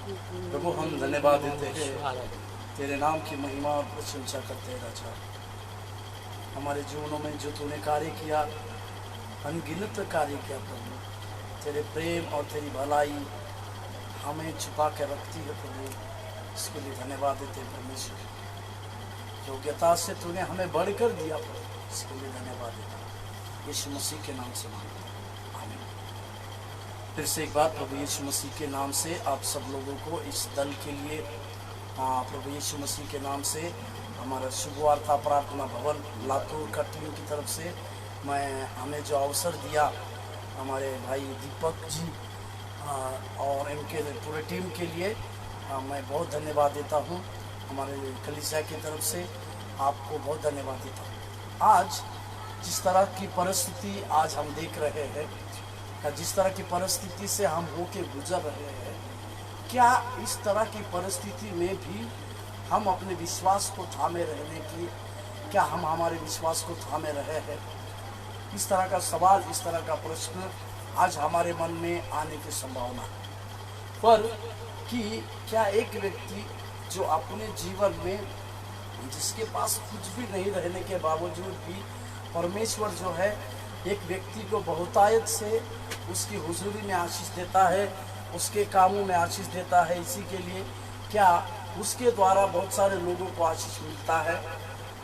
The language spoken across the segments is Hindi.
प्रभु हम धन्यवाद देते हैं, तेरे नाम की महिमा और प्रशंसा करते हैं राजा। हमारे जीवनों में जो तूने कार्य किया, अनगिनत कार्य किया प्रभु, तेरे प्रेम और तेरी भलाई हमें छुपा के रखती है प्रभु, इसके लिए धन्यवाद देते हैं परमेश्वर। योग्यता से तूने हमें बढ़कर दिया प्रभु, इसके लिए धन्यवाद देता हूँ। यीशु मसीह के नाम से मांगता हूँ, आमीन। फिर से एक बार प्रभु यीशु मसीह के नाम से आप सब लोगों को इस दल के लिए प्रभु यीशु मसीह के नाम से हमारा शुभ वार्ता प्रार्थना भवन लातूर का टीम की तरफ से हमें जो अवसर दिया हमारे भाई दीपक जी और इनके पूरे टीम के लिए मैं बहुत धन्यवाद देता हूँ। हमारे कलीसिया की तरफ से आपको बहुत धन्यवाद देता हूँ। आज जिस तरह की परिस्थिति आज हम देख रहे हैं, जिस तरह की परिस्थिति से हम होके गुजर रहे हैं, क्या इस तरह की परिस्थिति में भी हम अपने विश्वास को थामे रहने की, क्या हम हमारे विश्वास को थामे रहे हैं? इस तरह का सवाल, इस तरह का प्रश्न आज हमारे मन में आने की संभावना है। पर कि क्या एक व्यक्ति जो अपने जीवन में जिसके पास कुछ भी नहीं रहने के बावजूद भी परमेश्वर जो है एक व्यक्ति को बहुतायत से उसकी हुजूरी में आशीष देता है, उसके कामों में आशीष देता है, इसी के लिए क्या उसके द्वारा बहुत सारे लोगों को आशीष मिलता है?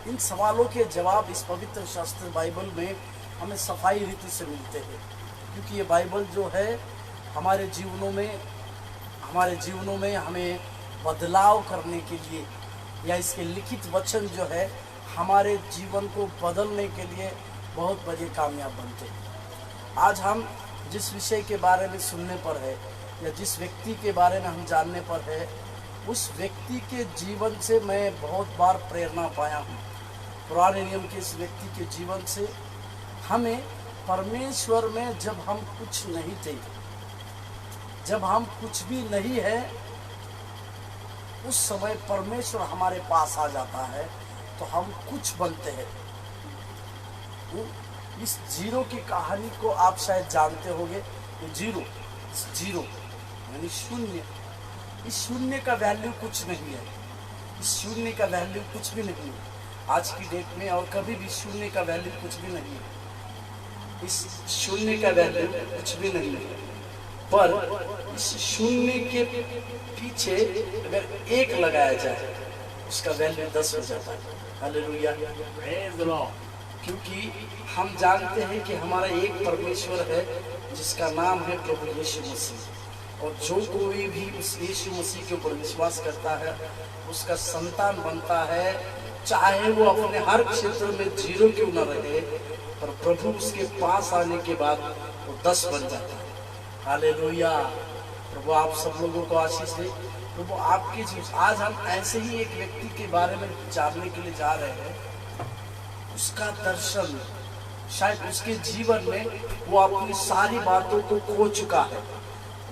इन सवालों के जवाब इस पवित्र शास्त्र बाइबल में हमें सफाई रीति से मिलते हैं, क्योंकि ये बाइबल जो है हमारे जीवनों में हमें बदलाव करने के लिए, या इसके लिखित वचन जो है हमारे जीवन को बदलने के लिए बहुत बड़े कामयाब बनते हैं। आज हम जिस विषय के बारे में सुनने पर है या जिस व्यक्ति के बारे में हम जानने पर है, उस व्यक्ति के जीवन से मैं बहुत बार प्रेरणा पाया हूँ। पुराने नियम के इस व्यक्ति के जीवन से हमें परमेश्वर में जब हम कुछ नहीं थे, जब हम कुछ भी नहीं है, उस समय परमेश्वर हमारे पास आ जाता है तो हम कुछ बनते हैं। इस जीरो की कहानी को आप शायद जानते होंगे। जीरो यानी शून्य। इस शून्य का वैल्यू कुछ नहीं है, इस शून्य का वैल्यू कुछ भी नहीं है आज की डेट में, और कभी भी शून्य का वैल्यू कुछ भी नहीं है। इस शून्य का वैल्यू कुछ भी नहीं है, पर इस शून्य के पीछे अगर एक लगाया जाए उसका वैल्यू 10 हो जाता है। हालेलुया, क्योंकि हम जानते हैं कि हमारा एक परमेश्वर है जिसका नाम है प्रभु यीशु मसीह, और जो कोई भी उस यीशु मसीह के ऊपर विश्वास करता है उसका संतान बनता है, चाहे वो अपने हर क्षेत्र में जीरो क्यों न रहे, पर प्रभु उसके पास आने के बाद वो 10 बन जाता है। हालेलुया, प्रभु आप सब लोगों को आशीष दे। प्रभु आपके जीवन, आज हम ऐसे ही एक व्यक्ति के बारे में जानने के लिए जा रहे हैं। उसका दर्शन, शायद उसके जीवन में वो अपनी सारी बातों को खो चुका है।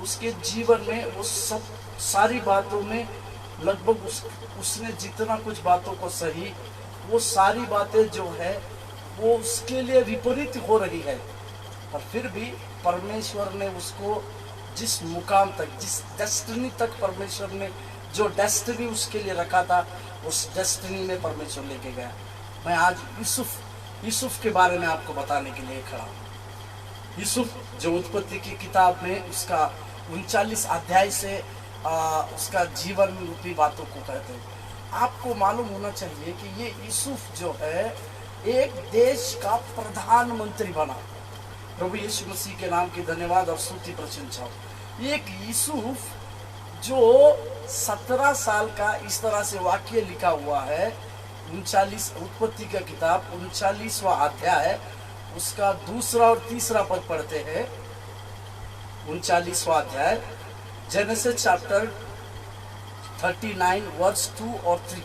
उसके जीवन में वो सब सारी बातों में लगभग उसने जितना कुछ बातों को सही, वो सारी बातें जो है वो उसके लिए विपरीत हो रही है, पर फिर भी परमेश्वर ने उसको जिस मुकाम तक, जिस डेस्टिनी तक परमेश्वर ने जो डेस्टिनी उसके लिए रखा था, उस डेस्टिनी में परमेश्वर लेके गया। मैं आज यूसुफ के बारे में आपको बताने के लिए खड़ा हूँ। यूसुफ जो उत्पत्ति की किताब में उसका 39 अध्याय से उसका जीवन रूपी बातों को कहते हैं। आपको मालूम होना चाहिए कि ये यूसुफ जो है एक देश का प्रधानमंत्री बना। प्रभु यीशु मसीह के नाम की धन्यवाद और स्तुति प्रशंसा हो। एक यूसुफ जो 17 साल का, इस तरह से वाक्य लिखा हुआ है 39 उत्पत्ति का किताब 39वां अध्याय, उसका 2 और 3 पद पढ़ते हैं। 39वां अध्याय, जेनेसिस चैप्टर 39 वर्स 2 और 3।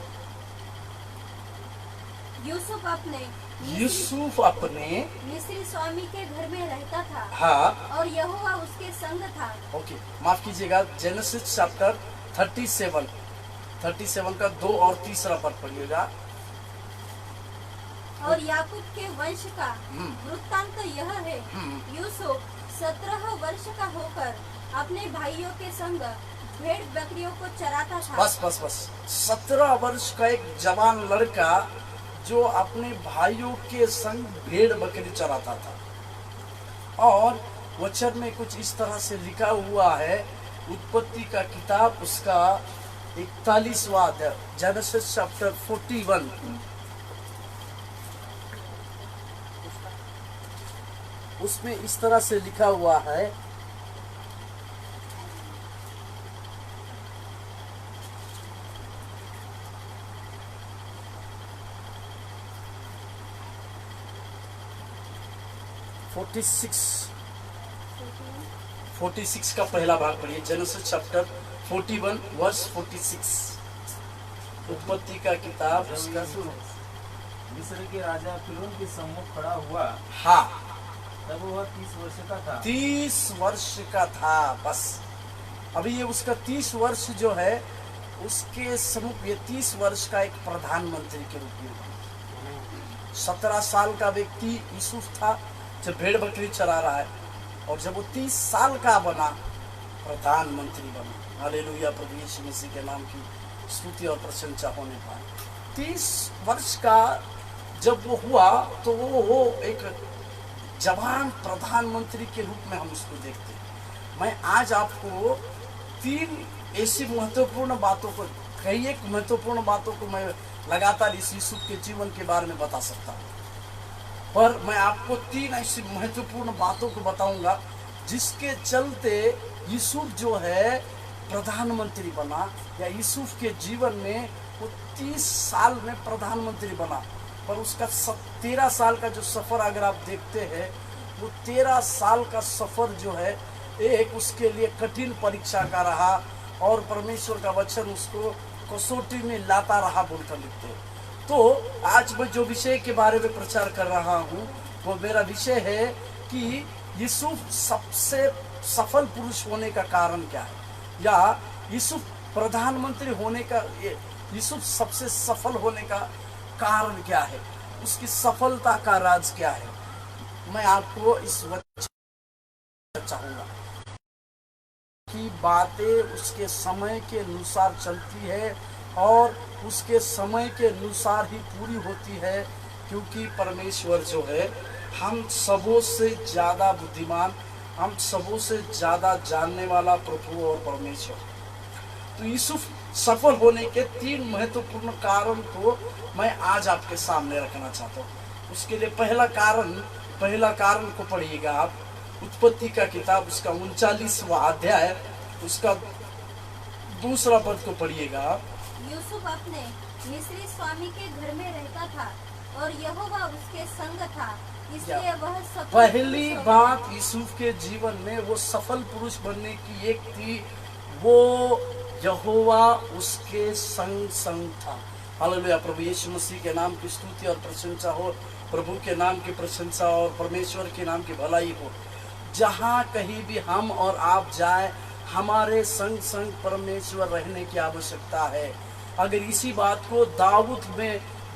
यूसुफ अपने मिस्री स्वामी के घर में रहता था। हाँ, और यहोवा उसके संग था। ओके, माफ कीजिएगा, जेनेसिस चैप्टर 37 का 2 और 3 पद पढ़िएगा। और याकूब के वंश का वृत्तांत यह है, यूसुफ 17 वर्ष का होकर अपने भाइयों के संग भेड़ बकरियों को चराता था। बस बस बस 17 वर्ष का एक जवान लड़का जो अपने भाइयों के संग भेड़ बकरी चराता था। और वचन में कुछ इस तरह से लिखा हुआ है, उत्पत्ति का किताब उसका 41वां अध्याय, जेनेसिस चैप्टर 41, उसमें इस तरह से लिखा हुआ है, फोर्टी सिक्स का पहला भाग पढ़िए, जेनेसिस चैप्टर 41 वर्स 46, उत्पत्ति का किताब उसका मिस्र के राजा फिरौन के सम्मुख खड़ा हुआ, हाँ तब वह 30 वर्ष का था। 30 वर्ष का था। बस अभी ये उसका 30 वर्ष जो है उसके सम्मुख ये 30 वर्ष का एक प्रधानमंत्री के रूप में बना। 17 साल का व्यक्ति यूसुफ था जो भेड़ बकरी चरा रहा है, और जब वो 30 साल का बना प्रधानमंत्री बना। हालेलुया, प्रभु यीशु मसीह के नाम की स्तुति और प्रशंसा होने पाए। 30 वर्ष का जब वो हुआ तो वो एक जवान प्रधानमंत्री के रूप में हम उसको देखते हैं। मैं आज आपको 3 ऐसी महत्वपूर्ण बातों को, कई एक महत्वपूर्ण बातों को मैं लगातार इस यूसुफ के जीवन के बारे में बता सकता हूँ, पर मैं आपको 3 ऐसी महत्वपूर्ण बातों को बताऊंगा जिसके चलते यूसुफ जो है प्रधानमंत्री बना, या यूसुफ के जीवन में वो 30 साल में प्रधानमंत्री बना। पर उसका 13 साल का जो सफ़र अगर आप देखते हैं, वो 13 साल का सफ़र जो है एक उसके लिए कठिन परीक्षा का रहा, और परमेश्वर का वचन उसको कसौटी में लाता रहा बोलकर लिखते हैं। तो आज मैं जो विषय के बारे में प्रचार कर रहा हूँ वो मेरा विषय है कि यूसुफ सबसे सफल पुरुष होने का कारण क्या है, या यूसुफ प्रधानमंत्री होने का, यूसुफ सबसे सफल होने का कारण क्या है, उसकी सफलता का राज क्या है। मैं आपको इस वचन चाहूंगा कि बातें उसके समय के अनुसार चलती है और उसके समय के अनुसार ही पूरी होती है, क्योंकि परमेश्वर जो है हम सबों से ज़्यादा बुद्धिमान, हम सबों से ज़्यादा जानने वाला प्रभु और परमेश्वर। तो यूसुफ सफल होने के 3 महत्वपूर्ण कारण को मैं आज आपके सामने रखना चाहता हूँ। उसके लिए पहला कारण को पढ़िएगा आप, उत्पत्ति का किताब उसका 39वां अध्याय उसका 2 पद को पढ़िएगा आप। यूसुफ अपने मिस्री स्वामी के घर में रहता था और यहोवा उसके संग था, इसलिए वह सफल। पहली बात यूसुफ के जीवन में वो सफल पुरुष बनने की एक थी, वो यहोवा उसके संग था। हालेलुया, प्रभु यीशु मसीह के नाम की स्तुति और प्रशंसा हो, प्रभु के नाम की प्रशंसा और परमेश्वर के नाम की भलाई हो। जहाँ कहीं भी हम और आप जाए, हमारे संग संग परमेश्वर रहने की आवश्यकता है। अगर इसी बात को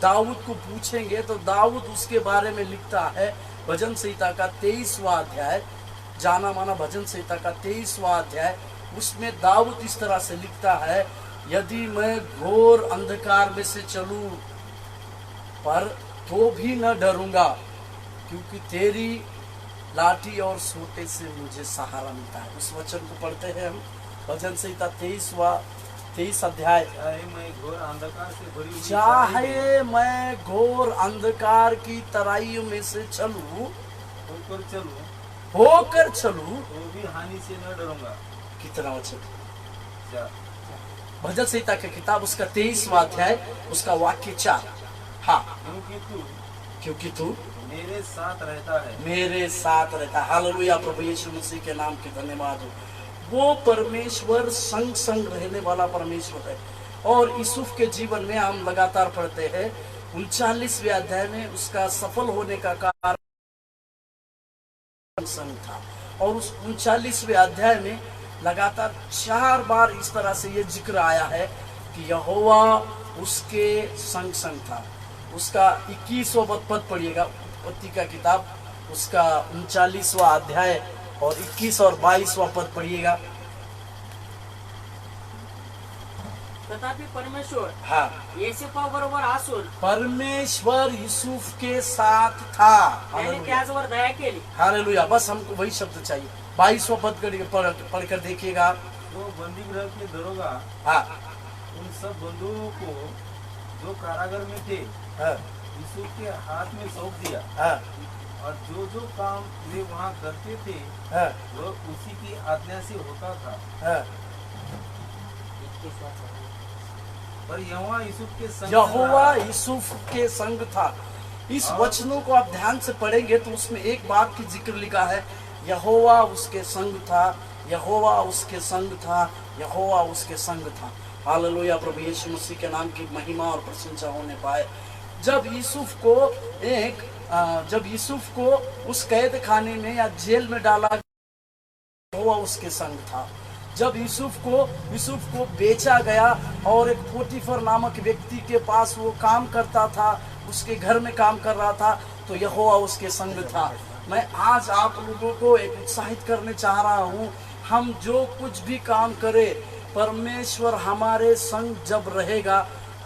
दाऊद को पूछेंगे तो दाऊद उसके बारे में लिखता है, भजन संहिता का 23वां अध्याय, जाना माना भजन संहिता का 23वां अध्याय, उसमें दाऊद इस तरह से लिखता है, यदि मैं घोर अंधकार में से चलूं पर तो भी न डरूंगा, क्योंकि तेरी लाठी और सोटे से मुझे सहारा मिलता है। उस वचन को पढ़ते हैं हम, भजन संहिता 23 अध्याय। चाहे मैं घोर अंधकार की तराई में से होकर चलूं तो भी हानि से न डरूंगा। कितना वचन, भजन संहिता की किताब उसका 23वां अध्याय उसका वाक्य 4। हाँ, क्योंकि तू मेरे साथ रहता है। हालेलुया, प्रभु यीशु मसीह के नाम के धन्यवाद हो। वो परमेश्वर संग संग रहने वाला परमेश्वर है। और यूसुफ के जीवन में हम लगातार पढ़ते हैं 39वें अध्याय में उसका सफल होने का कारण संग था, और उस 39वें अध्याय में लगातार 4 बार इस तरह से ये जिक्र आया है कि यहोवा उसके संग था। उसका 21वां पद पढ़िएगा, उत्पत्ति का किताब उसका 39वां अध्याय और 21 और 22वां पद पढ़िएगा। तथापि परमेश्वर हाँ, येशूपा बरोबर असून परमेश्वर यूसुफ के साथ था। त्याने हालेलुया, त्याचवर दया केली। हालेलुया। बस हमको वही शब्द चाहिए। 22वां पद पढ़कर देखिएगा। तो बंदी गृह के दरोगा हाँ, उन सब बंधुओं को जो कारागार में थे हाँ, यूसुफ के हाथ में सौंप दिया, हाँ, और जो जो काम वे वहाँ करते थे हाँ, वह उसी की आज्ञा से होता था। हाँ। पर यहोवा यूसुफ के संग यहोवा रहा। यूसुफ के संग था। इस वचनों को आप ध्यान से पढ़ेंगे तो उसमें एक बात की जिक्र लिखा है, यहोवा उसके संग था, यहोवा उसके संग था, यहोवा उसके संग था। हालेलुया, प्रभु यीशु मसीह के नाम की महिमा और प्रशंसा होने पाए। जब यूसुफ को उस कैद खाने में या जेल में डाला, यहोवा उसके संग था। जब यूसुफ को बेचा गया और एक पोटीफर नामक व्यक्ति के पास वो काम करता था, उसके घर में काम कर रहा था, तो यहोवा उसके संग था। मैं आज आप लोगों को एक उत्साहित करने चाह रहा हूँ, हम जो कुछ भी काम करें, परमेश्वर हमारे संग जब रहेगा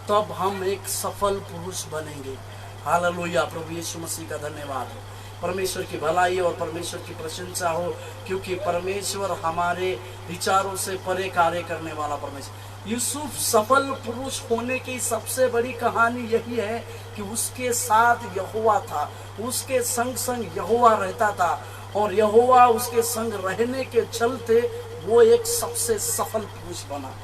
तब हम एक सफल पुरुष बनेंगे। हालेलुया, प्रभु यीशु मसीह का धन्यवाद हो। परमेश्वर की भलाई और परमेश्वर की प्रशंसा हो, क्योंकि परमेश्वर हमारे विचारों से परे कार्य करने वाला परमेश्वर। यूसुफ सफल पुरुष होने की सबसे बड़ी कहानी यही है कि उसके साथ यहोवा था, उसके संग संग यहोवा रहता था, और यहोवा उसके संग रहने के चलते वो एक सबसे सफल पुरुष बना।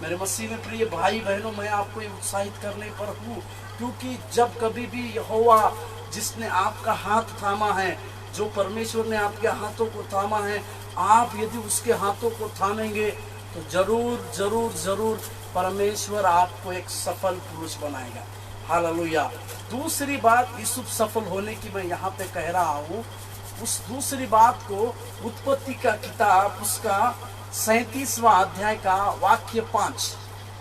मेरे मसीह में प्रिय भाई बहनों, मैं आपको ये उत्साहित करने पर हूँ, क्योंकि जब कभी भी यहोवा जिसने आपका हाथ थामा है, जो परमेश्वर ने आपके हाथों को थामा है, आप यदि उसके हाथों को थामेंगे तो जरूर जरूर जरूर परमेश्वर आपको एक सफल पुरुष बनाएगा। हालेलुया। दूसरी बात यूसुफ सफल होने की मैं यहाँ पे कह रहा हूँ, उस दूसरी बात को उत्पत्ति का किताब उसका 37वां अध्याय का वाक्य 5,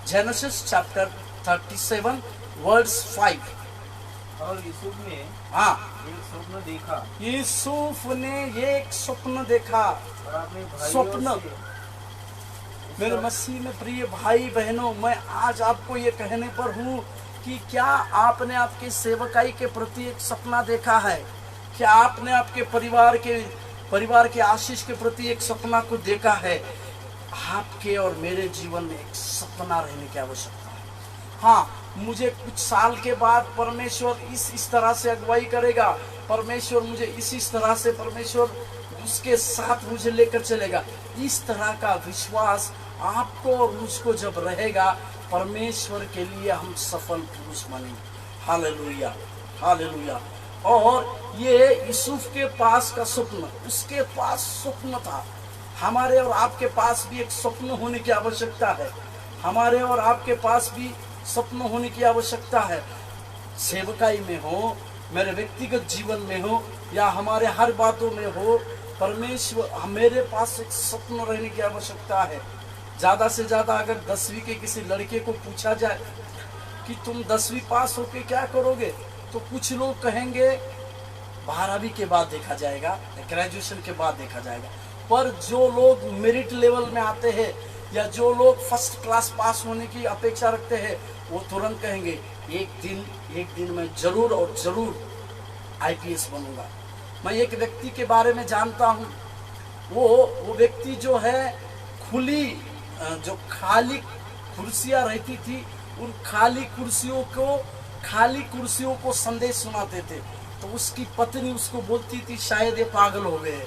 जेनेसिस चैप्टर 37 वर्स 5। और यूसुफ ने हाँ, एक स्वप्न देखा यूसुफ ने एक स्वप्न देखा। और अपने भाइयों स्वप्न। से मेरे मसीह में प्रिय भाई बहनों, मैं आज आपको ये कहने पर हूँ कि क्या आपने आपके सेवकाई के प्रति एक सपना देखा है? क्या आपने आपके परिवार के आशीष के प्रति एक सपना को देखा है? आपके और मेरे जीवन में एक सपना रहने की आवश्यकता है। हाँ, मुझे कुछ साल के बाद परमेश्वर इस तरह से अगुवाई करेगा, परमेश्वर मुझे इस तरह से, परमेश्वर उसके साथ मुझे लेकर चलेगा। इस तरह का विश्वास आपको और मुझको जब रहेगा, परमेश्वर के लिए हम सफल पुरुष बनेंगे। Hallelujah, hallelujah. और ये यूसुफ के पास का स्वप्न, उसके पास स्वप्न था। हमारे और आपके पास भी एक स्वप्न होने की आवश्यकता है। हमारे और आपके पास भी स्वप्न होने की आवश्यकता है। सेवकाई में हो, मेरे व्यक्तिगत जीवन में हो, या हमारे हर बातों में हो, परमेश्वर मेरे पास एक स्वप्न रहने की आवश्यकता है। ज़्यादा से ज़्यादा अगर 10वीं के किसी लड़के को पूछा जाए कि तुम 10वीं पास होके क्या करोगे, तो कुछ लोग कहेंगे 12वीं के बाद देखा जाएगा, ग्रेजुएशन के बाद देखा जाएगा। पर जो लोग मेरिट लेवल में आते हैं या जो लोग फर्स्ट क्लास पास होने की अपेक्षा रखते हैं, वो तुरंत कहेंगे एक दिन मैं जरूर और जरूर IPS बनूंगा। मैं एक व्यक्ति के बारे में जानता हूँ, वो व्यक्ति जो है खुली, जो खाली कुर्सियाँ रहती थी, उन खाली कुर्सियों को संदेश सुनाते थे, तो उसकी पत्नी उसको बोलती थी शायद ये पागल हो गए।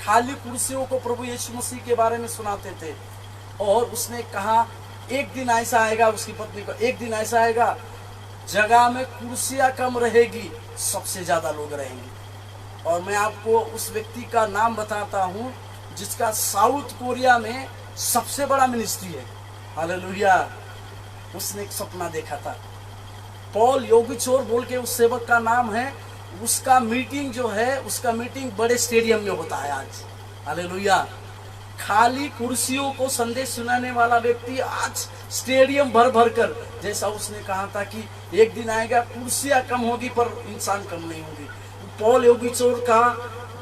खाली कुर्सियों को प्रभु यीशु मसीह के बारे में सुनाते थे। और उसने कहा एक दिन ऐसा आएगा, उसकी पत्नी को, एक दिन ऐसा आएगा जगह में कुर्सियां कम रहेगी, सबसे ज्यादा लोग रहेंगे। और मैं आपको उस व्यक्ति का नाम बताता हूं जिसका साउथ कोरिया में सबसे बड़ा मिनिस्ट्री है। हालेलुया। उसने एक सपना देखा था। पॉल योगिचोर बोल के उस सेवक का नाम है। उसका मीटिंग जो है, उसका मीटिंग बड़े स्टेडियम में होता है आज। हालेलुया। खाली कुर्सियों को संदेश सुनाने वाला व्यक्ति आज स्टेडियम भर भर कर, जैसा उसने कहा था कि एक दिन आएगा कुर्सियां कम होगी पर इंसान कम नहीं होगी। पॉल योगिचोर का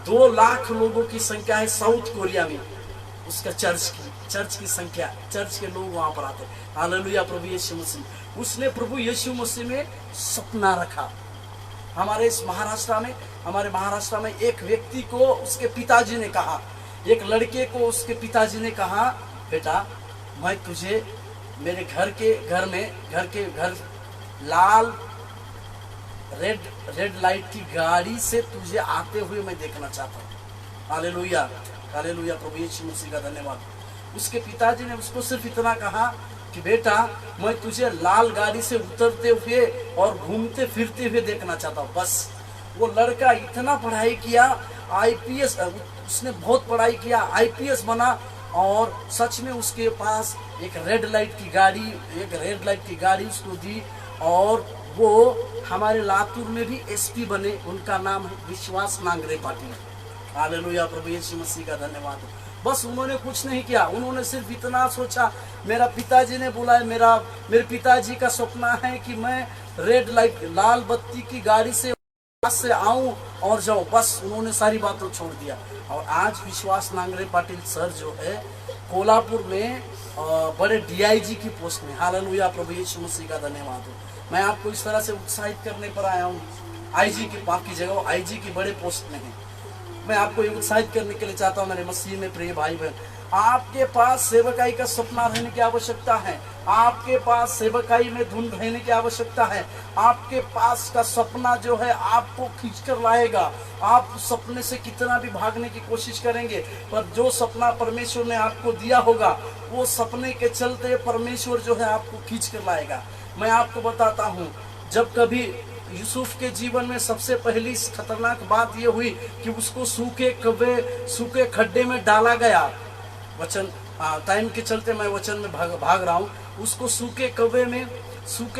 2 लाख लोगों की संख्या है साउथ कोरिया में, उसका चर्च की संख्या, चर्च के लोग वहां पर आते। हालेलुया प्रभु यीशु मसीह। उसने प्रभु यीशु मसीह में सपना रखा। हमारे महाराष्ट्र में एक व्यक्ति को उसके पिताजी ने कहा, एक लड़के को उसके पिताजी ने कहा, बेटा मैं तुझे मेरे घर लाल रेड लाइट की गाड़ी से तुझे आते हुए मैं देखना चाहता हूँ। हालेलुया, हालेलुया प्रभु यीशु मसीह का धन्यवाद। उसके पिताजी ने उसको सिर्फ इतना कहा कि बेटा मैं तुझे लाल गाड़ी से उतरते हुए और घूमते फिरते हुए देखना चाहता हूँ, बस। वो लड़का इतना पढ़ाई किया, आईपीएस, उसने बहुत पढ़ाई किया, आईपीएस बना, और सच में उसके पास एक रेड लाइट की गाड़ी उसको दी, और वो हमारे लातूर में भी एसपी बने। उनका नाम है विश्वास नांगरे पाटिल। हालेलुया प्रभु यीशु मसीह का धन्यवाद। बस उन्होंने कुछ नहीं किया, उन्होंने सिर्फ इतना सोचा, मेरा पिताजी ने बोला है, मेरे पिताजी का सपना है कि मैं लाल बत्ती की गाड़ी से आऊं और जाऊं, बस। उन्होंने सारी बातों छोड़ दिया। और आज विश्वास नांगरे पाटिल सर जो है कोल्हापुर में बड़े डीआईजी की पोस्ट में। हालेलुया प्रभु यीशु मसीह का धन्यवाद हो। मैं आपको इस तरह से उत्साहित करने पर आया हूँ। आईजी की बाकी जगह आईजी की बड़े पोस्ट में है। मैं आपको उत्साहित करने के लिए चाहता हूँ मेरे मसीह में प्रिय भाई बहन, आपके पास सेवकाई का सपना रहने की आवश्यकता है। आपके पास सेवकाई में धुन रहने की आवश्यकता है। आपके पास का सपना जो है आपको खींच कर लाएगा। आप सपने से कितना भी भागने की कोशिश करेंगे, पर जो सपना परमेश्वर ने आपको दिया होगा, वो सपने के चलते परमेश्वर जो है आपको खींच कर लाएगा। मैं आपको बताता हूँ, जब कभी यूसुफ के जीवन में सबसे पहली खतरनाक बात यह हुई कि उसको सूखे खड्डे में डाला गया। वचन टाइम के चलते मैं वचन में भाग रहा हूँ। उसको सूखे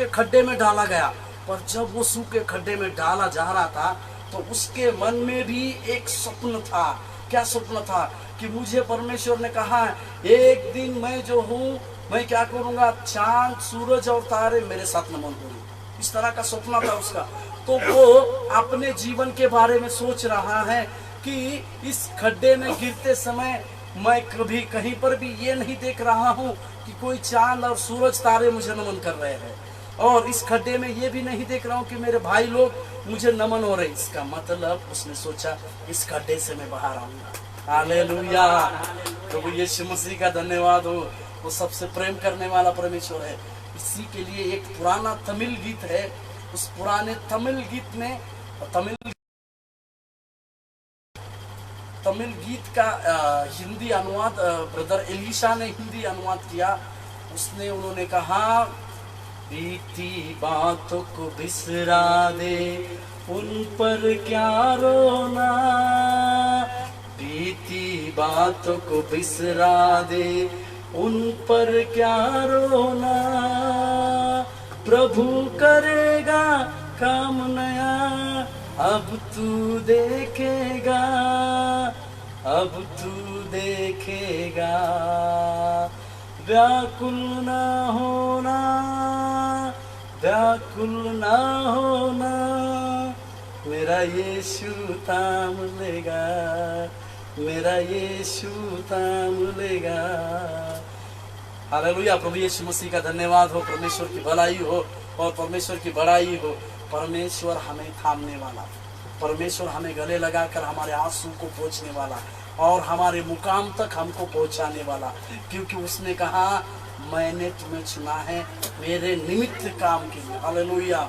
खड्डे में डाला गया, पर जब वो सूखे खड्डे में डाला जा रहा था तो उसके मन में भी एक स्वप्न था। क्या स्वप्न था? कि मुझे परमेश्वर ने कहा एक दिन मैं जो हूँ, मैं क्या करूँगा, चांद सूरज और तारे मेरे साथ नमन करूँ। इस तरह का सपना था उसका। तो वो अपने जीवन के बारे में सोच रहा है कि इस खड्डे में गिरते समय मैं कभी कहीं पर भी ये नहीं देख रहा हूँ कि कोई चांद और सूरज तारे मुझे नमन कर रहे हैं, और इस खड्डे में ये भी नहीं देख रहा हूँ कि मेरे भाई लोग मुझे नमन हो रहे। इसका मतलब उसने सोचा इस खड्डे से मैं बाहर आऊंगा। हालेलुया प्रभु यीशु मसीह का धन्यवाद हो। वो सबसे प्रेम करने वाला परमेश्वर है। इसी के लिए एक पुराना तमिल गीत है। उस पुराने तमिल गीत में तमिल गीत का हिंदी अनुवाद ब्रदर एलिशा ने हिंदी अनुवाद किया। उन्होंने कहा, बीती बातों को बिसरा दे, उन पर क्या रोना, बीती बातों को बिसरा दे, उन पर क्या रोना, प्रभु करेगा काम नया, अब तू देखेगा, अब तू देखेगा, व्याकुल ना होना, व्याकुल ना होना, मेरा यीशु थाम लेगा, मेरा यीशु थाम लेगा। हालेलुया प्रभु यीशु मसीह का धन्यवाद हो। परमेश्वर की भलाई हो और परमेश्वर की बड़ाई हो। परमेश्वर हमें थामने वाला, परमेश्वर हमें गले लगाकर हमारे आंसू को पोंछने वाला और हमारे मुकाम तक हमको पहुंचाने वाला, क्योंकि उसने कहा मैंने तुम्हें चुना है मेरे निमित्त काम के लिए। हालेलुया।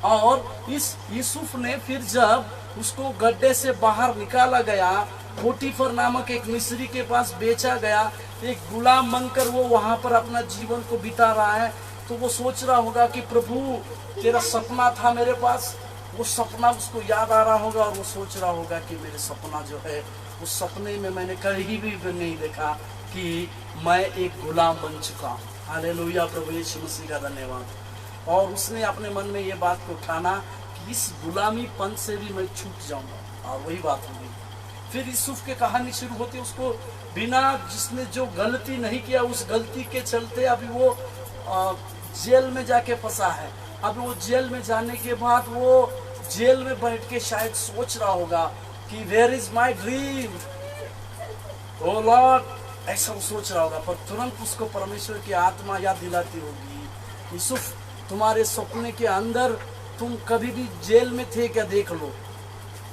और इस यूसुफ ने फिर जब उसको गड्ढे से बाहर निकाला गया, पोटीफर नामक एक मिस्री के पास बेचा गया, एक गुलाम बनकर वो वहां पर अपना जीवन को बिता रहा है, तो वो सोच रहा होगा कि प्रभु तेरा सपना था मेरे पास। वो सपना उसको याद आ रहा होगा और वो सोच रहा होगा कि मेरे सपना जो है, उस सपने में मैंने कहीं भी नहीं देखा कि मैं एक गुलाम बन चुका हूँ। हालेलुया प्रभु यीशु मसीह का धन्यवाद। और उसने अपने मन में ये बात को ठाना कि इस गुलामीपन से भी मैं छूट जाऊंगा, और वही बात हो गई। फिर यूसुफ की कहानी शुरू होती है। उसको बिना जिसने जो गलती नहीं किया, उस गलती के चलते अभी वो जेल में जाके फंसा है। अभी वो जेल में जाने के बाद वो जेल में बैठ के शायद सोच रहा होगा कि where is my dream, O lord ऐसा वो सोच रहा होगा, पर तुरंत उसको परमेश्वर की आत्मा याद दिलाती होगी, यूसुफ तुम्हारे सपने के अंदर तुम कभी भी जेल में थे क्या, देख लो।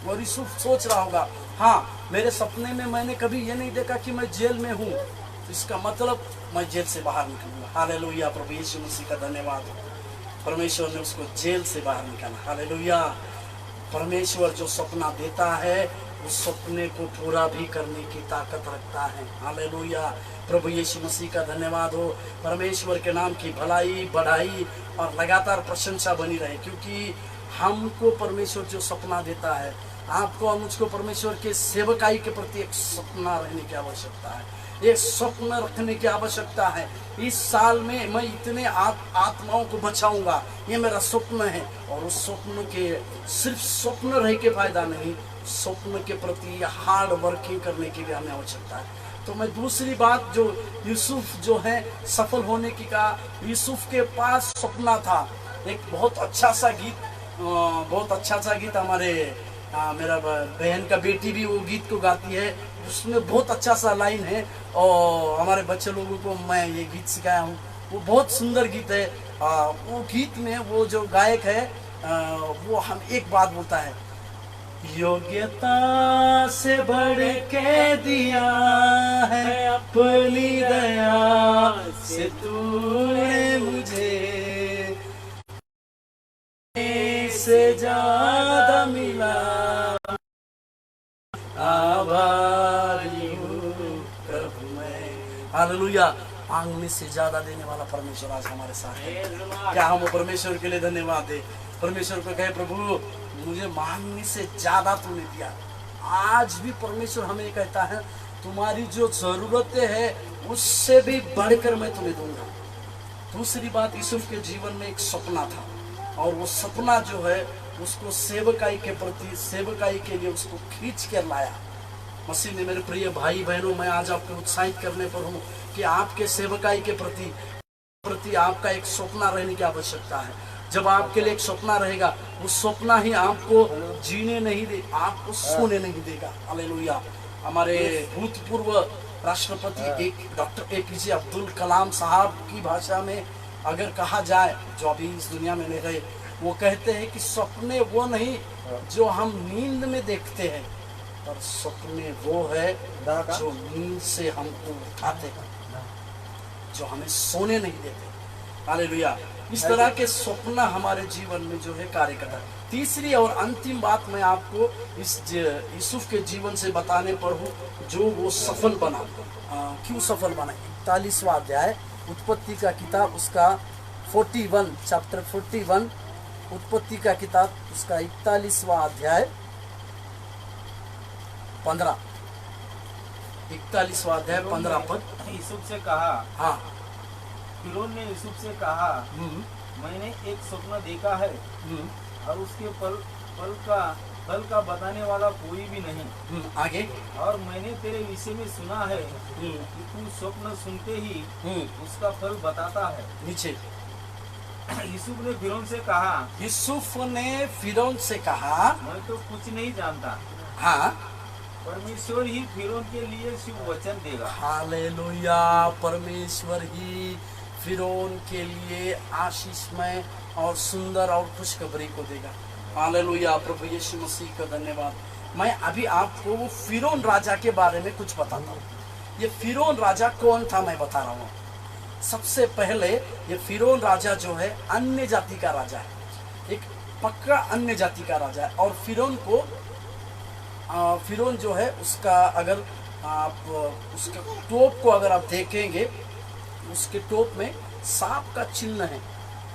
और यूसुफ सोच रहा होगा, हाँ मेरे सपने में मैंने कभी ये नहीं देखा कि मैं जेल में हूँ, तो इसका मतलब मैं जेल से बाहर निकलूंगा। हालेलुया, प्रभु यीशु मसीह का धन्यवाद। परमेश्वर ने उसको जेल से बाहर निकाला। हालेलुया। परमेश्वर जो सपना देता है उस सपने को पूरा भी करने की ताकत रखता है। हालेलुया, प्रभु यीशु मसीह का धन्यवाद हो। परमेश्वर के नाम की भलाई बढ़ाई और लगातार प्रशंसा बनी रहे, क्योंकि हमको परमेश्वर जो सपना देता है, आपको और मुझको परमेश्वर के सेवकाई के प्रति एक सपना रहने की आवश्यकता है, एक स्वप्न रखने की आवश्यकता है। इस साल में मैं इतने आत्माओं को बचाऊंगा, ये मेरा स्वप्न है। और उस स्वप्न के सिर्फ स्वप्न रह के फायदा नहीं, स्वप्न के प्रति हार्ड वर्किंग करने की भी हमें आवश्यकता है। तो मैं दूसरी बात जो यूसुफ जो है सफल होने की कहा, यूसुफ के पास सपना था। एक बहुत अच्छा सा गीत हमारे मेरा बहन का बेटी भी वो गीत को गाती है, उसमें बहुत अच्छा सा लाइन है और हमारे बच्चे लोगों को मैं ये गीत सिखाया हूँ। वो बहुत सुंदर गीत है। वो गीत में वो जो गायक है वो हम एक बात बोलता है, योग्यता से बढ़ के दिया है अपनी दया से तूने मुझे, से ज्यादा मिला आभारी हूँ प्रभु मैं। हालेलुया। मांगने से ज्यादा देने वाला परमेश्वर आज हमारे साथ है। क्या हम परमेश्वर के लिए धन्यवाद दे, परमेश्वर को कहे, प्रभु मुझे मांगने से ज्यादा तूने दिया। आज भी परमेश्वर हमें कहता है, तुम्हारी जो जरूरतें हैं उससे भी बढ़कर मैं तुम्हें दूंगा। दूसरी बात, यूसुफ के जीवन में एक सपना था और वो सपना जो है उसको सेवकाई के प्रति, सेवकाई के लिए उसको खींच कर लाया मसीह ने। मेरे प्रिय भाई बहनों, मैं आज आपको उत्साहित करने पर हूँ कि आपके सेवकाई के प्रति आपका एक सपना रहने की आवश्यकता है। जब आपके लिए एक सपना रहेगा, वो सपना ही आपको जीने नहीं दे, आपको सोने नहीं देगा। हालेलुया। हमारे भूतपूर्व राष्ट्रपति डॉक्टर APJ अब्दुल कलाम साहब की भाषा में अगर कहा जाए, जो अभी इस दुनिया में नहीं रहे, वो कहते हैं कि सपने वो नहीं जो हम नींद में देखते हैं, पर सपने वो है जो नींद से हमको उठाते हैं, जो हमें सोने नहीं देते। हालेलुया। इस तरह के सपना हमारे जीवन में जो है कार्य करता है। तीसरी और अंतिम बात मैं आपको इस यूसुफ के जीवन से बताने पर हूँ, जो वो सफल बना। क्यों सफल बना? 41वां अध्याय उत्पत्ति का किताब, उसका 41 चैप्टर 41 उत्पत्ति का किताब, उसका 41वां अध्याय 15, 41वां अध्याय 15 पद। यूसुफ से कहा, हाँ, फिरौन ने यूसुफ से कहा, मैंने एक स्वप्न देखा है और उसके फल का बताने वाला कोई भी नहीं। आगे, और मैंने तेरे विषय में सुना है कि तू स्वप्न सुनते ही उसका फल बताता है। नीचे, यूसुफ ने फिरौन से कहा, यूसुफ ने फिरौन से कहा, मैं तो कुछ नहीं जानता, हाँ, परमेश्वर ही फिरौन के लिए शुभ वचन देगा। हालेलुया। परमेश्वर ही फिरौन के लिए आशीषमय और सुंदर और खुशखबरी को देगा। हालेलुया। प्रभु यीशु मसीह का धन्यवाद। मैं अभी आपको वो फिरौन राजा के बारे में कुछ बताता हूँ। ये फिरौन राजा कौन था मैं बता रहा हूँ। सबसे पहले ये फिरौन राजा जो है अन्य जाति का राजा है, एक पक्का अन्य जाति का राजा है। और फिरौन जो है उसका, अगर आप उसके टोप को अगर आप देखेंगे, उसके टोप में सांप का चिन्ह है।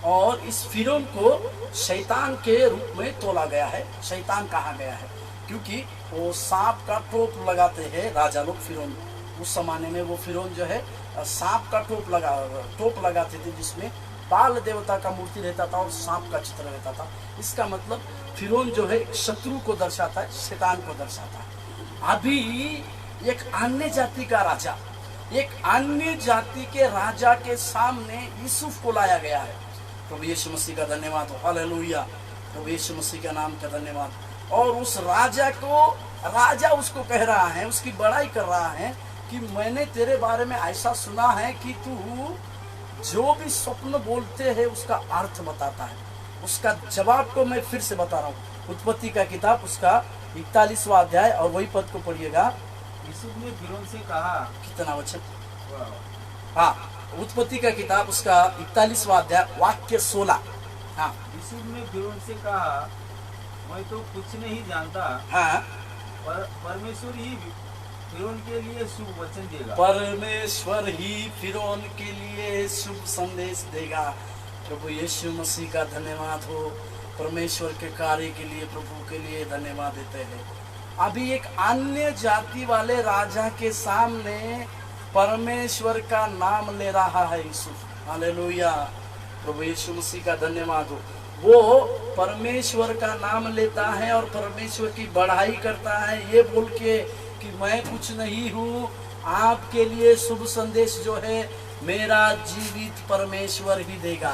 और इस फिरौन को शैतान के रूप में तोला गया है, शैतान कहा गया है, क्योंकि वो सांप का टोप लगाते हैं राजा लोग। फिरौन उस जमाने में वो फिरौन जो है सांप का टोप लगाते थे, जिसमें बाल देवता का मूर्ति रहता था और सांप का चित्र रहता था। इसका मतलब फिरौन जो है शत्रु को दर्शाता है, शैतान को दर्शाता है। अभी एक अन्य जाति का राजा, एक अन्य जाति के राजा के सामने यूसुफ को लाया गया है। प्रभु यीशु मसीह का धन्यवाद हो। हालेलुया। प्रभु यीशु मसीह का नाम का धन्यवाद। और उस राजा उसको कह रहा है, उसकी बड़ाई कर रहा है कि मैंने तेरे बारे में ऐसा सुना है कि तू जो भी स्वप्न बोलते हैं उसका अर्थ बताता है। उसका जवाब को मैं फिर से बता रहा हूँ। उत्पत्ति का किताब उसका 41वां अध्याय और वही पद को पढ़िएगा। यूसुफ ने फिरौन से कहा, कितना वचन? वाह। हाँ, उत्पत्ति का किताब उसका 41वां अध्याय वाक्य 16। हाँ यूसुफ ने फिरौन से कहा, मैं तो कुछ नहीं जानता, हाँ, परमेश्वर ही फिरौन के लिए शुभ वचन देगा। परमेश्वर ही फिरौन के लिए शुभ संदेश देगा। प्रभु यीशु मसीह का धन्यवाद हो। परमेश्वर के कार्य के लिए प्रभु के लिए धन्यवाद देते हैं। अभी एक अन्य जाति वाले राजा के सामने परमेश्वर का नाम ले रहा है यूसुफ। हालेलुया, प्रभु यीशु मसीह का धन्यवाद हो। वो परमेश्वर का नाम लेता है और परमेश्वर की बढ़ाई करता है, ये बोल के कि मैं कुछ नहीं हूँ, आपके लिए शुभ संदेश जो है मेरा जीवित परमेश्वर ही देगा।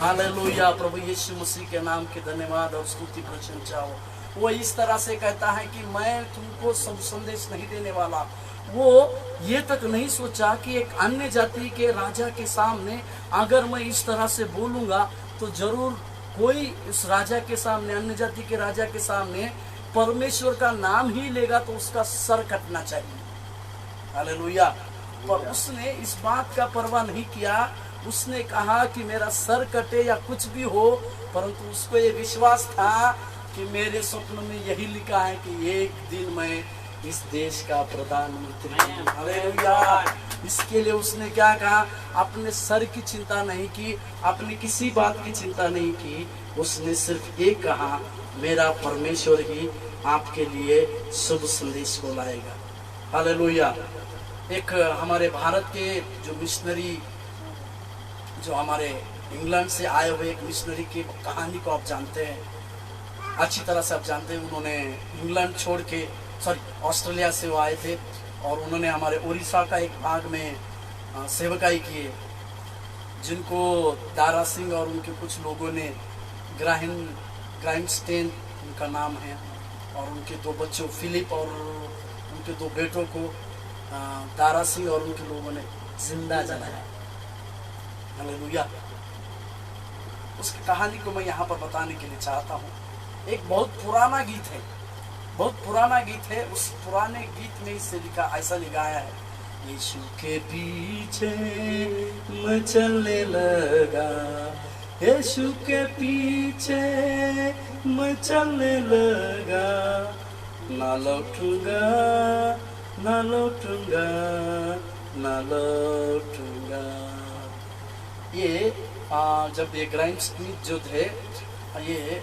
हालेलुया, प्रभु यीशु मसीह के नाम के धन्यवाद और स्तुति प्रशंसा हो। वो इस तरह से कहता है कि मैं तुमको शुभ संदेश नहीं देने वाला। वो ये तक नहीं सोचा कि एक अन्य जाति के राजा के सामने अगर मैं इस तरह से बोलूंगा तो जरूर कोई इस राजा के सामने, अन्य जाति के राजा के सामने परमेश्वर का नाम ही लेगा तो उसका सर कटना चाहिए। हालेलुया। पर उसने इस बात का परवाह नहीं किया। उसने कहा कि मेरा सर कटे या कुछ भी हो, परंतु उसको ये विश्वास था कि मेरे स्वप्न में यही लिखा है कि एक दिन मैं इस देश का प्रधानमंत्री हूं। हालेलुया। इसके लिए उसने क्या कहा? अपने सर की चिंता नहीं की, अपनी किसी बात की चिंता नहीं की। उसने सिर्फ एक कहा, मेरा परमेश्वर ही आपके लिए शुभ संदेश को लाएगा। हालेलुया। एक हमारे भारत के जो मिशनरी, जो हमारे इंग्लैंड से आए हुए एक मिशनरी की कहानी को आप जानते हैं, अच्छी तरह से आप जानते हैं। उन्होंने इंग्लैंड छोड़ के, ऑस्ट्रेलिया से वो आए थे और उन्होंने हमारे उड़ीसा का एक भाग में सेवकाई किए, जिनको दारा सिंह और उनके कुछ लोगों ने, ग्राइमस्टेन उनका नाम है, और उनके दो बच्चों फिलिप और उनके दो बेटों को दारा सिंह और उनके लोगों ने जिंदा जलाया। हालेलुया। उसकी कहानी को मैं यहाँ पर बताने के लिए चाहता हूँ। एक बहुत पुराना गीत है, बहुत पुराना गीत है। उस पुराने गीत में इससे लिखा, ऐसा लिखाया है, यीशु के पीछे मैं चलने लगा, यीशु के पीछे मैं चलने लगा, ना लौटूंगा, ना लौटूंगा, ना लौटूंगा। ये जब ये ग्राइम स्मिथ जो थे, ये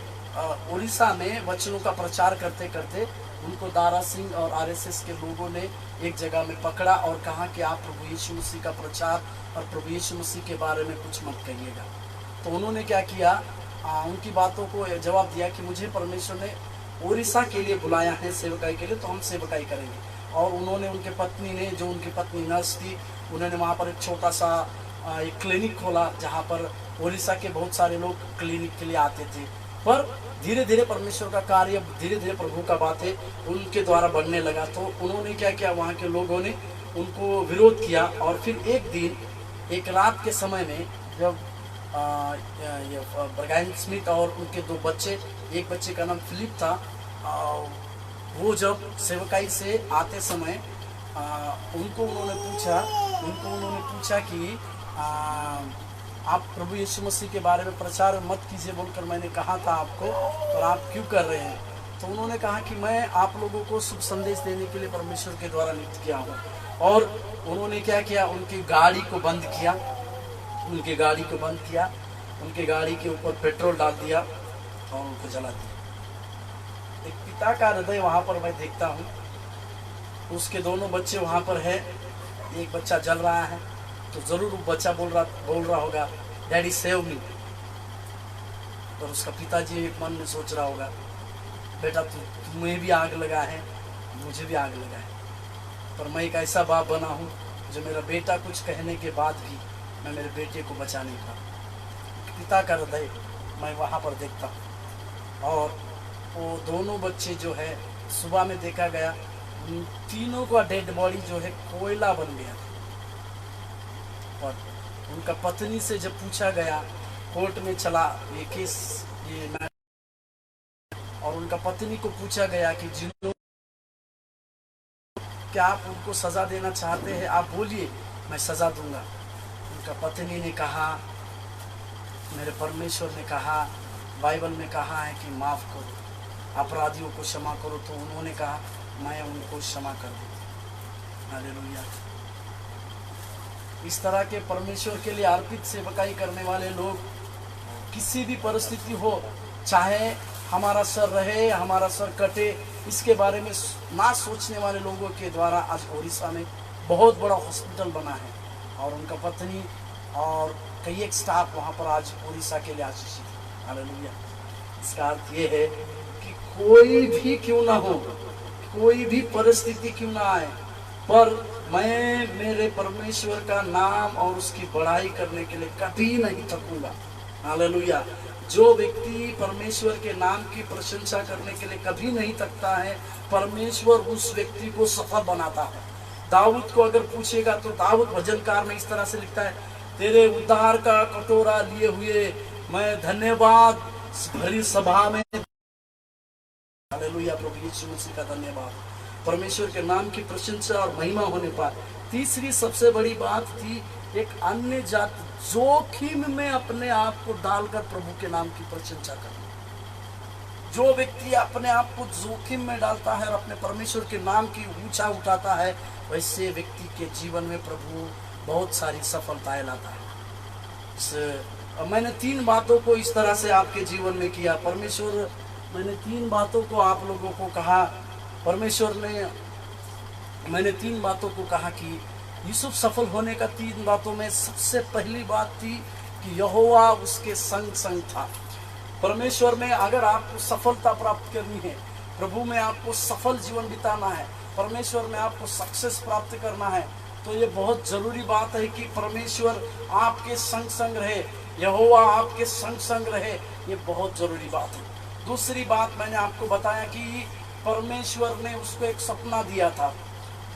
उड़ीसा में वचनों का प्रचार करते करते उनको दारा सिंह और आरएसएस के लोगों ने एक जगह में पकड़ा और कहा कि आप प्रभु यीशु मसीह का प्रचार और प्रभु यीशु मसीह के बारे में कुछ मत कहिएगा। तो उन्होंने क्या किया, उनकी बातों को जवाब दिया कि मुझे परमेश्वर ने उड़ीसा के लिए बुलाया है सेवकाई के लिए, तो हम सेवकाई करेंगे। और उन्होंने, उनके पत्नी ने, जो उनकी पत्नी नर्स थी, उन्होंने वहाँ पर एक छोटा सा एक क्लिनिक खोला जहाँ पर उड़ीसा के बहुत सारे लोग क्लिनिक के लिए आते थे। पर धीरे धीरे परमेश्वर का कार्य, धीरे धीरे प्रभु का बातें उनके द्वारा बढ़ने लगा। तो उन्होंने क्या किया, वहाँ के लोगों ने उनको विरोध किया। और फिर एक दिन, एक रात के समय में, जब ग्राइम स्मिथ और उनके दो बच्चे, एक बच्चे का नाम फिलिप था, वो जब सेवकाई से आते समय उनको उन्होंने पूछा कि आप प्रभु यीशु मसीह के बारे में प्रचार मत कीजिए बोलकर मैंने कहा था आपको, और आप क्यों कर रहे हैं? तो उन्होंने कहा कि मैं आप लोगों को शुभ संदेश देने के लिए परमेश्वर के द्वारा नियुक्त किया हूँ। और उन्होंने क्या किया, उनकी गाड़ी को बंद किया, उनकी गाड़ी को बंद किया, उनके गाड़ी के ऊपर पेट्रोल डाल दिया और उनको जला दिया। एक पिता का हृदय वहाँ पर मैं देखता हूँ। उसके दोनों बच्चे वहाँ पर है, एक बच्चा जल रहा है, तो जरूर वो बच्चा बोल रहा होगा, डैडी सेव मी। और उसका पिताजी एक मन में सोच रहा होगा, बेटा तुम्हें भी आग लगा है, मुझे भी आग लगा है, पर मैं एक ऐसा बाप बना हूँ जो मेरा बेटा कुछ कहने के बाद भी मैं मेरे बेटे को बचा नहीं पाया। पिता का हृदय मैं वहाँ पर देखता हूँ। और वो दोनों बच्चे जो है, सुबह में देखा गया उन तीनों का डेड बॉडी जो है कोयला बन गया। और उनका पत्नी से जब पूछा गया, कोर्ट में चला ये केस, ये और उनका पत्नी को पूछा गया कि जिन लोग, क्या आप उनको सजा देना चाहते हैं, आप बोलिए, मैं सजा दूंगा। उनका पत्नी ने कहा, मेरे परमेश्वर ने कहा, बाइबल में कहा है कि माफ करो, अपराधियों को क्षमा करो। तो उन्होंने कहा, मैं उनको क्षमा कर दूँ। हालेलुया। इस तरह के परमेश्वर के लिए अर्पित सेवकाई करने वाले लोग किसी भी परिस्थिति हो, चाहे हमारा सर रहे, हमारा सर कटे, इसके बारे में ना सोचने वाले लोगों के द्वारा आज उड़ीसा में बहुत बड़ा हॉस्पिटल बना है। और उनका पत्नी और कई एक स्टाफ वहाँ पर आज उड़ीसा के लिए आशीषित है। हालेलुया। इसका अर्थ ये है कि कोई भी क्यों ना हो, कोई भी परिस्थिति क्यों ना आए, पर मैं मेरे परमेश्वर का नाम और उसकी बड़ाई करने के लिए कभी नहीं थकूंगा। हालेलुया। जो व्यक्ति परमेश्वर के नाम की प्रशंसा करने के लिए कभी नहीं थकता है, परमेश्वर उस व्यक्ति को सफल बनाता है। दाऊद को अगर पूछेगा तो दाऊद भजनकार में इस तरह से लिखता है, तेरे उद्धार का कटोरा लिए हुए मैं धन्यवाद भरी सभा में। हालेलुया। प्रभु यीशु मसीह का धन्यवाद। परमेश्वर के नाम की प्रशंसा और महिमा होने पर तीसरी सबसे बड़ी बात थी, एक अन्य जात जोखिम में अपने आप को डालकर प्रभु के नाम की प्रशंसा करना। जो व्यक्ति अपने आप को जोखिम में डालता है और अपने परमेश्वर के नाम की ऊंचा उठाता है, वैसे व्यक्ति के जीवन में प्रभु बहुत सारी सफलताएं लाता है। मैंने 3 बातों को इस तरह से आपके जीवन में किया। परमेश्वर, मैंने 3 बातों को आप लोगों को कहा। परमेश्वर ने, मैंने 3 बातों को कहा कि यूसुफ सफल होने का 3 बातों में सबसे पहली बात थी कि यहोवा उसके संग संग था। परमेश्वर में अगर आपको सफलता प्राप्त करनी है, प्रभु में आपको सफल जीवन बिताना है, परमेश्वर में आपको सक्सेस प्राप्त करना है, तो ये बहुत जरूरी बात है कि परमेश्वर आपके संग संग रहे, यहोवा आपके संग संग रहे। ये बहुत जरूरी बात है। दूसरी बात मैंने आपको बताया कि परमेश्वर ने उसको एक सपना दिया था।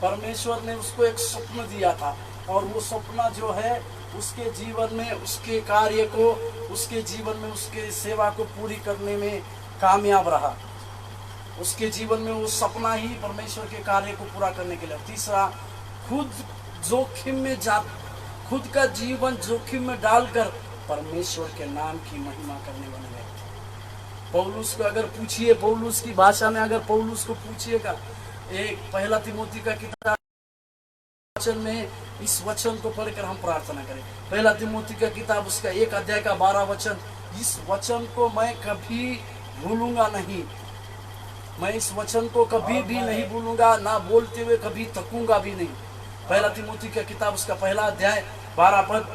परमेश्वर ने उसको एक स्वप्न दिया था और वो सपना जो है उसके जीवन में, उसके कार्य को, उसके जीवन में, उसके सेवा को पूरी करने में कामयाब रहा। उसके जीवन में वो सपना ही परमेश्वर के कार्य को पूरा करने के लिए। तीसरा, खुद जोखिम में खुद का जीवन जोखिम में डालकर परमेश्वर के नाम की महिमा करने वाले व्यक्ति। पौलुस को अगर पूछिए, पौलुस की भाषा में अगर पौलुस को पूछिएगा, एक पहला तिमोथी का किताब वचन में इस वचन को पढ़कर हम प्रार्थना करें। पहला तिमोथी का किताब उसका 1 अध्याय का 12 वचन, इस वचन को मैं कभी भूलूंगा नहीं। मैं इस वचन को कभी भी नहीं भूलूंगा, ना बोलते हुए कभी थकूंगा भी नहीं। पहला तिमोथी का किताब उसका पहला अध्याय 12 पद,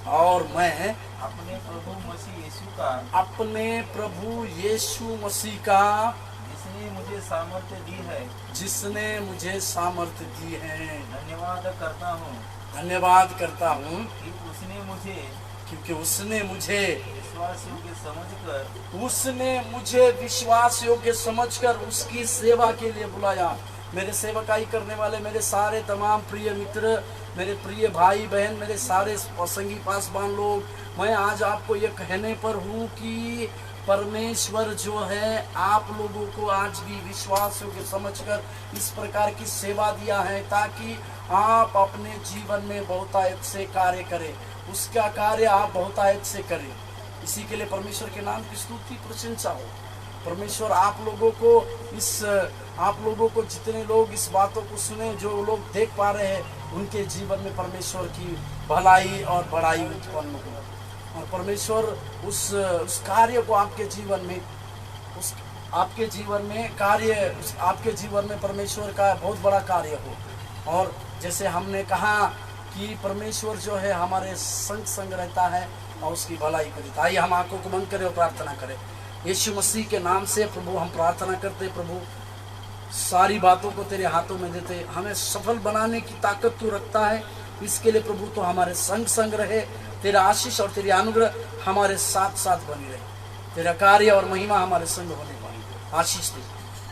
और मैं अपने प्रभु मसीह यीशु का, अपने प्रभु यीशु मसीह का, जिसने मुझे सामर्थ्य दी है, जिसने मुझे सामर्थ्य दी है, धन्यवाद करता हूँ। धन्यवाद करता हूँ क्योंकि उसने मुझे विश्वास योग्य समझकर उसकी सेवा के लिए बुलाया। मेरे सेवकाई करने वाले मेरे सारे तमाम प्रिय मित्र, मेरे प्रिय भाई बहन, मेरे सारे संगी पासवान लोग, मैं आज आपको ये कहने पर हूँ कि परमेश्वर जो है आप लोगों को आज भी विश्वास योग्य समझकर इस प्रकार की सेवा दिया है ताकि आप अपने जीवन में बहुतायत से कार्य करें, उसका कार्य आप बहुतायत से करें। इसी के लिए परमेश्वर के नाम की स्तुति प्रशंसा हो। परमेश्वर आप लोगों को जितने लोग इस बातों को सुने, जो लोग देख पा रहे हैं, उनके जीवन में परमेश्वर की भलाई और बड़ाई उत्पन्न हो और परमेश्वर उस कार्य को आपके जीवन में परमेश्वर का बहुत बड़ा कार्य हो। और जैसे हमने कहा कि परमेश्वर जो है हमारे संग संग रहता है और उसकी भलाई करता है। आइए हम आंखों को बंद करें और प्रार्थना करें। यीशु मसीह के नाम से प्रभु हम प्रार्थना करते, प्रभु सारी बातों को तेरे हाथों में देते, हमें सफल बनाने की ताकत तू रखता है। इसके लिए प्रभु तो हमारे संग संग रहे, तेरा आशीष और तेरी अनुग्रह हमारे साथ साथ बनी रहे, तेरा कार्य और महिमा हमारे संग होने पाए। आशीष दे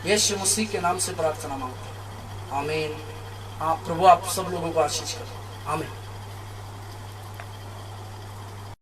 यीशु मसीह के नाम से प्रार्थना मांगते हैं, आमीन। आप प्रभु आप सब लोगों को आशीष करें, आमीन।